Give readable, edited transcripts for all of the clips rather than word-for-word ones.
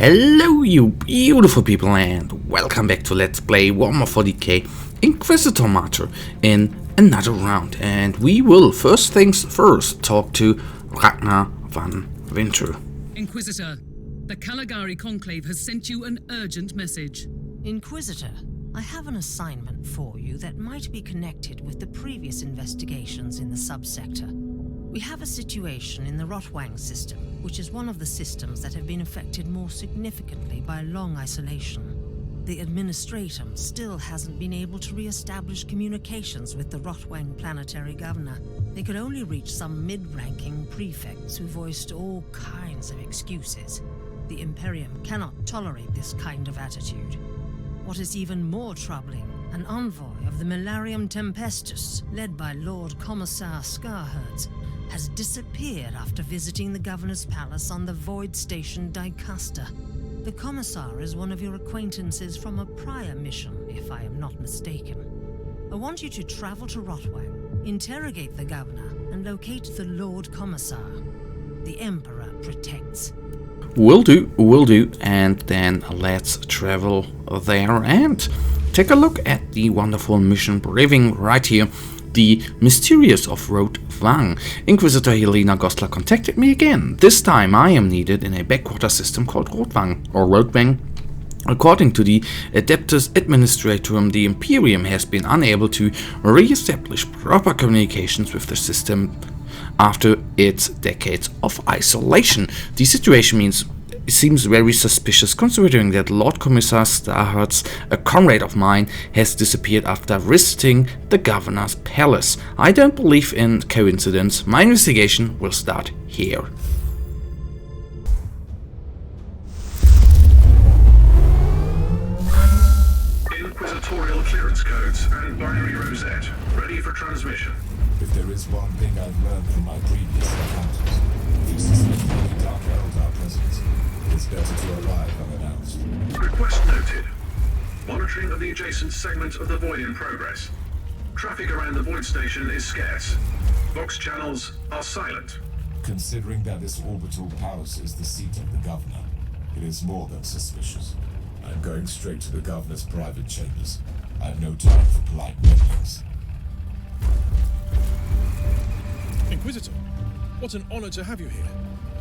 Hello you beautiful people and welcome back to Let's Play Warhammer 40k Inquisitor Martyr in another round. And we will, first things first, talk to Ragnar van Winter. Inquisitor, the Caligari Conclave has sent you an urgent message. Inquisitor, I have an assignment for you that might be connected with the previous investigations in the subsector. We have a situation in the Rotwang system, which is one of the systems that have been affected more significantly by long isolation. The Administratum still hasn't been able to re-establish communications with the Rotwang planetary governor. They could only reach some mid-ranking prefects who voiced all kinds of excuses. The Imperium cannot tolerate this kind of attitude. What is even more troubling, an envoy of the Milarium Tempestus, led by Lord Commissar Scarherds, has disappeared after visiting the Governor's Palace on the Void Station Dicaster. The Commissar is one of your acquaintances from a prior mission, if I am not mistaken. I want you to travel to Rotwang, interrogate the Governor, and locate the Lord Commissar. The Emperor protects. Will do, and then let's travel there and take a look at the wonderful mission briefing right here. The Mysterious of Rotwang. Inquisitor Helena Goslar contacted me again. This time I am needed in a backwater system called Rotwang, or Rotwang. According to the Adeptus Administratum, the Imperium has been unable to re-establish proper communications with the system after its decades of isolation. The situation seems very suspicious, considering that Lord Commissar Starherds, a comrade of mine, has disappeared after visiting the Governor's Palace. I don't believe in coincidence. My investigation will start here. Inquisitorial clearance codes and binary rosette, ready for transmission. If there is one thing I've learned from my previous encounters, if you suspect any Dark Eldar presence, it's better to arrive unannounced. Request noted. Monitoring of the adjacent segment of the Void in progress. Traffic around the Void station is scarce. Vox channels are silent. Considering that this orbital palace is the seat of the Governor, it is more than suspicious. I'm going straight to the Governor's private chambers. I have no time for polite meetings. Inquisitor, what an honor to have you here.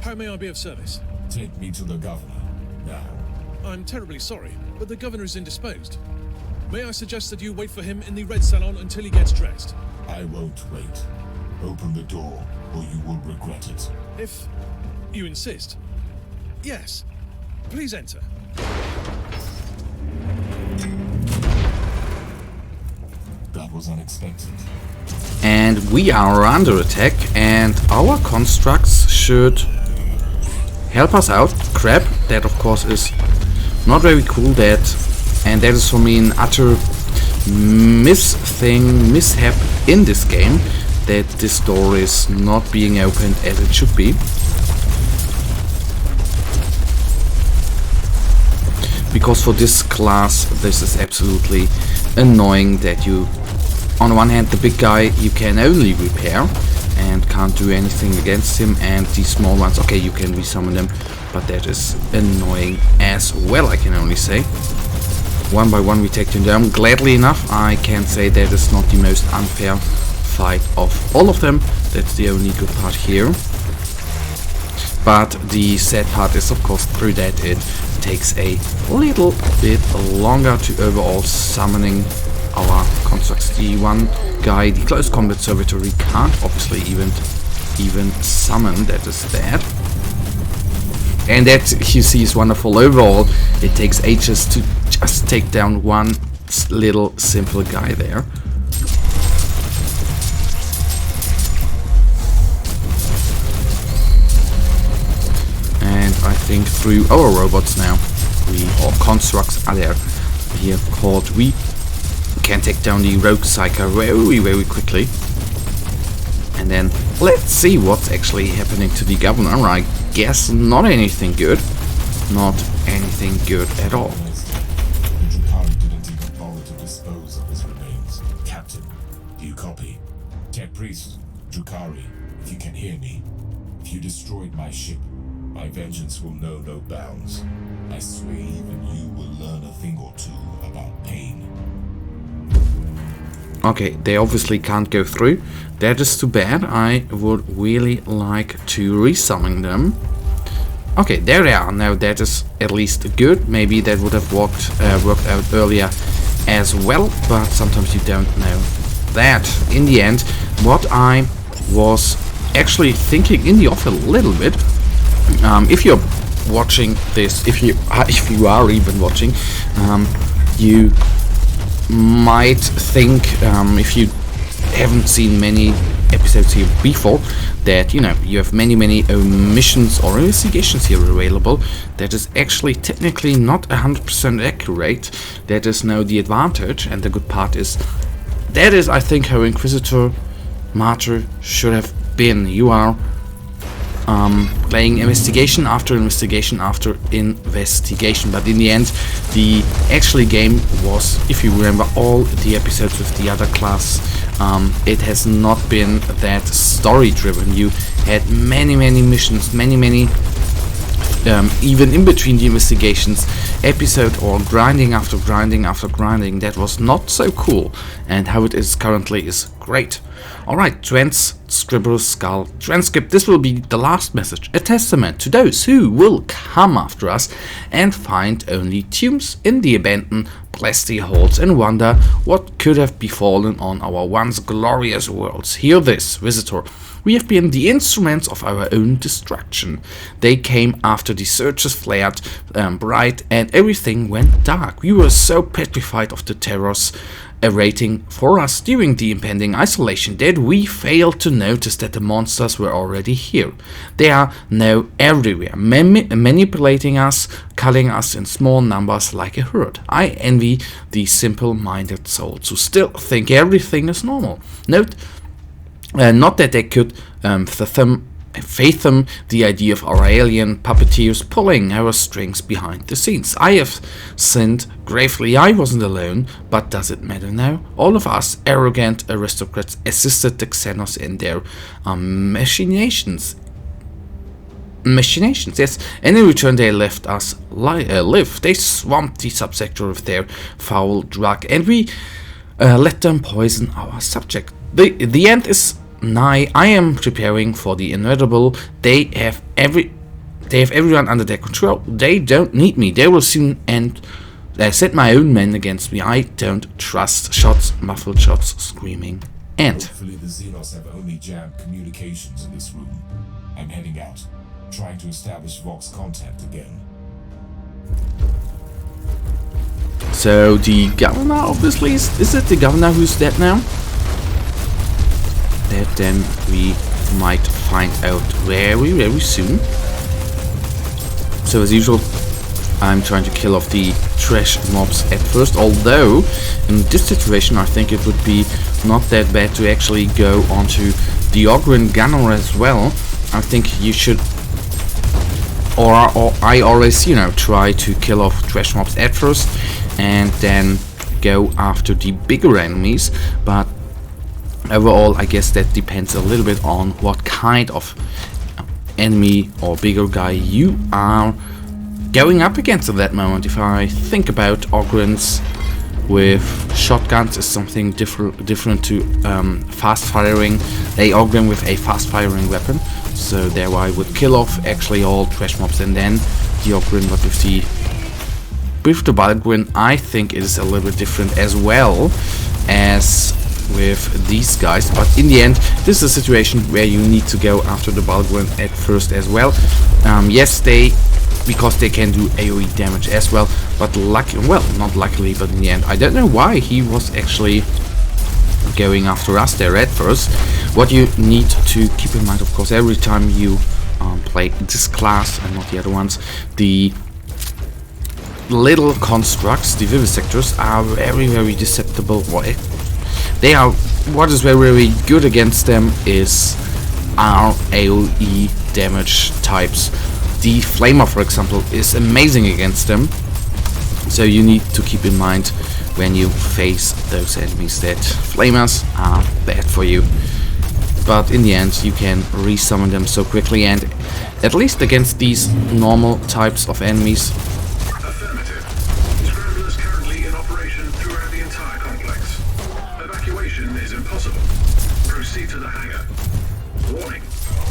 How may I be of service? Take me to the Governor, now. I'm terribly sorry, but the Governor is indisposed. May I suggest that you wait for him in the Red Salon until he gets dressed? I won't wait. Open the door, or you will regret it. If you insist. Yes. Please enter. That was unexpected. And we are under attack, and our constructs should help us out. Crap, that of course is not very cool, and that is for me an utter mishap in this game, that this door is not being opened as it should be. Because for this class this is absolutely annoying that you, on the one hand, the big guy you can only repair and can't do anything against him, and the small ones, okay, you can resummon them, but that is annoying as well, I can only say. One by one we take them down. Gladly enough, I can say that is not the most unfair fight of all of them. That's the only good part here. But the sad part is, of course, through that it takes a little bit longer to overall summoning our constructs. The one guy, the close combat servitory, can't obviously even summon. That is bad. And that, you see, is wonderful. Overall, it takes ages to just take down one little simple guy there. And I think through our robots now, or constructs are there here called, we can take down the rogue psyker very quickly. And then let's see what's actually happening to the Governor. I guess not anything good. Not anything good at all. Drukari didn't even bother to dispose of his remains. Captain, do you copy? Tech Priest, Drukari, if you can hear me. If you destroyed my ship, my vengeance will know no bounds. I swear even you will learn a thing or two about pain. Okay, they obviously can't go through. That is too bad. I would really like to resummon them. Okay, there they are. Now that is at least good. Maybe that would have worked out earlier as well, but sometimes you don't know that. In the end, what I was actually thinking in the off a little bit, if you're watching this, if you are even watching, you might think, if you haven't seen many episodes here before, that you have many missions or investigations here available. That is actually technically not 100% accurate. That is now the advantage, and the good part is that is, I think, how Inquisitor Martyr should have been. You are playing investigation after investigation after investigation, but in the end the actually game was, if you remember all the episodes with the other class, it has not been that story driven. You had many missions, many even in between the investigations episode, or grinding after grinding after grinding. That was not so cool, and how it is currently is great. Alright, Transcriber's Skull Transcript. This will be the last message, a testament to those who will come after us and find only tombs in the abandoned plastic halls and wonder what could have befallen on our once glorious worlds. Hear this, visitor. We have been the instruments of our own destruction. They came after the searchers flared bright and everything went dark. We were so petrified of the terrors awaiting for us during the impending isolation that we failed to notice that the monsters were already here. They are now everywhere, manipulating us, culling us in small numbers like a herd. I envy the simple-minded souls who still think everything is normal. Note, not that they could fathom the idea of our alien puppeteers pulling our strings behind the scenes. I have sinned gravely. I wasn't alone, but does it matter now? All of us arrogant aristocrats assisted the Xenos in their machinations. Yes, and in return they left us live. They swamped the subsector with their foul drug, and we let them poison our subject. The end is nigh. I am preparing for the inevitable. They have everyone under their control. They don't need me. They will soon set my own men against me. I don't trust. Shots, muffled shots, screaming. And hopefully the Xenos have only jammed communications in this room. I'm heading out, trying to establish Vox contact again. So the governor, obviously, is it the governor who's dead now? That then we might find out very soon. So as usual, I'm trying to kill off the trash mobs at first, although in this situation I think it would be not that bad to actually go onto the Ogryn Gunner as well. I think you should, or I always, try to kill off trash mobs at first and then go after the bigger enemies, but overall I guess that depends a little bit on what kind of enemy or bigger guy you are going up against at that moment. If I think about Ogryns with shotguns is something different to fast firing, a Ogryn with a fast firing weapon, so there I would kill off actually all trash mobs and then the Ogryn, but with the Balgrin I think it is a little bit different as well as with these guys, but in the end this is a situation where you need to go after the Balgrin at first as well. Yes, because they can do AoE damage as well, but not luckily, but in the end I don't know why he was actually going after us there at first. What you need to keep in mind, of course, every time you play this class and not the other ones, the little constructs, the vivisectors, are very deceptible. They are, what is very good against them is our AoE damage types. The Flamer, for example, is amazing against them, so you need to keep in mind when you face those enemies that Flamers are bad for you. But in the end you can resummon them so quickly, and at least against these normal types of enemies possible. Proceed to the hangar. Warning.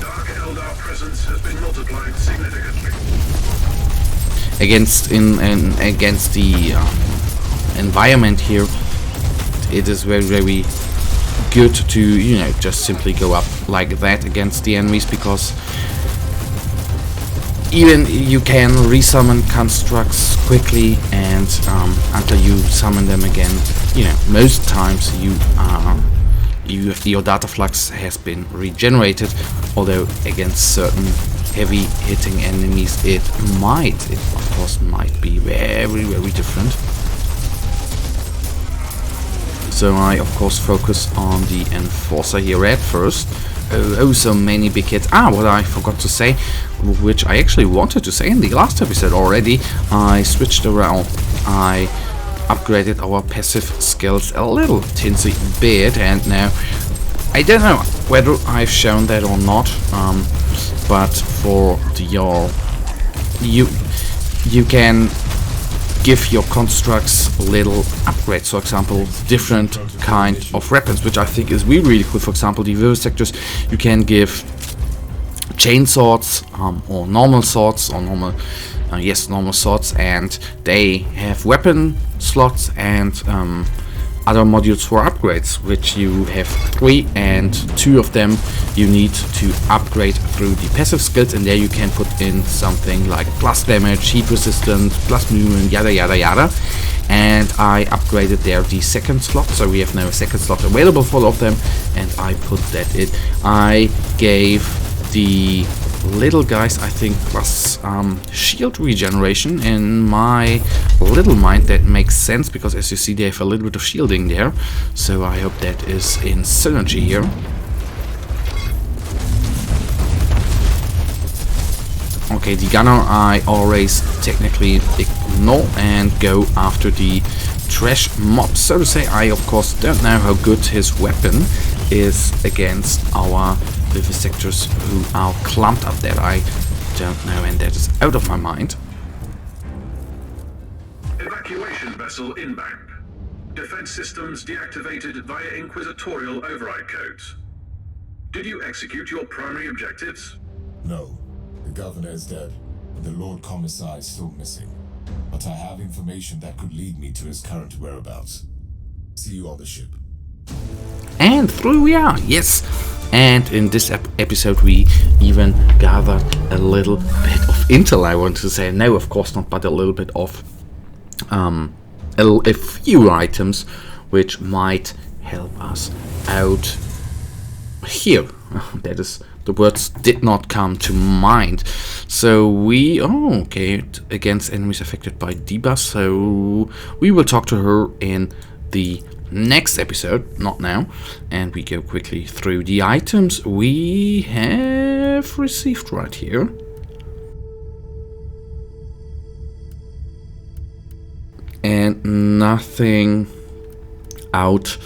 Dark Eldar presence has been multiplied significantly. Against the environment here, it is very, very good to, you know, just simply go up like that against the enemies, because even you can resummon constructs quickly, and until you summon them again, you know, most times your data flux has been regenerated. Although against certain heavy hitting enemies it of course might be very, very different. So I of course focus on the Enforcer here at first. Oh, so many big hits. What I forgot to say, which I actually wanted to say in the last episode already, I switched around. I upgraded our passive skills a little teensy bit, and now I don't know whether I've shown that or not, but for you can give your constructs little upgrades. For example, different kind of weapons, which I think is really, really cool. For example, the vivisectors, you can give chain swords or normal swords, or normal swords, and they have weapon slots and other modules for upgrades, which you have 3, and 2 of them you need to upgrade through the passive skills, and there you can put in something like plus damage, heat resistance, plus movement, yada yada yada. And I upgraded there the second slot, so we have now a second slot available for all of them, and I put that in. I gave the little guys, I think, plus shield regeneration. In my little mind that makes sense, because as you see they have a little bit of shielding there, so I hope that is in synergy here. Okay, the gunner I always technically ignore and go after the trash mob, so to say. I of course don't know how good his weapon is against our vivisectors who are clumped up there. I don't know, and that is out of my mind. Evacuation vessel inbound. Defense systems deactivated via Inquisitorial override codes. Did you execute your primary objectives? No. The governor is dead, and the Lord Commissar is still missing. But I have information that could lead me to his current whereabouts. See you on the ship. And through we are, yes. And in this episode we even gathered a little bit of intel, I want to say. No, of course not, but a little bit of a few items which might help us out here. That is, the words did not come to mind. So we, okay, against enemies affected by debuffs. So we will talk to her in the next episode, not now. And we go quickly through the items we have received right here. And nothing out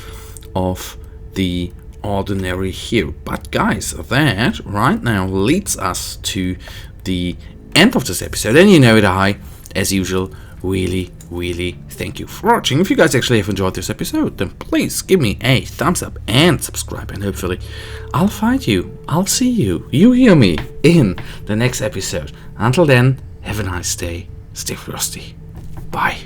of the ordinary here. But guys, that right now leads us to the end of this episode. And you know that I, as usual, really thank you for watching. If you guys actually have enjoyed this episode, then please give me a thumbs up and subscribe, and hopefully I'll find you, I'll see you, you hear me, in the next episode. Until then, have a nice day, stay frosty, bye.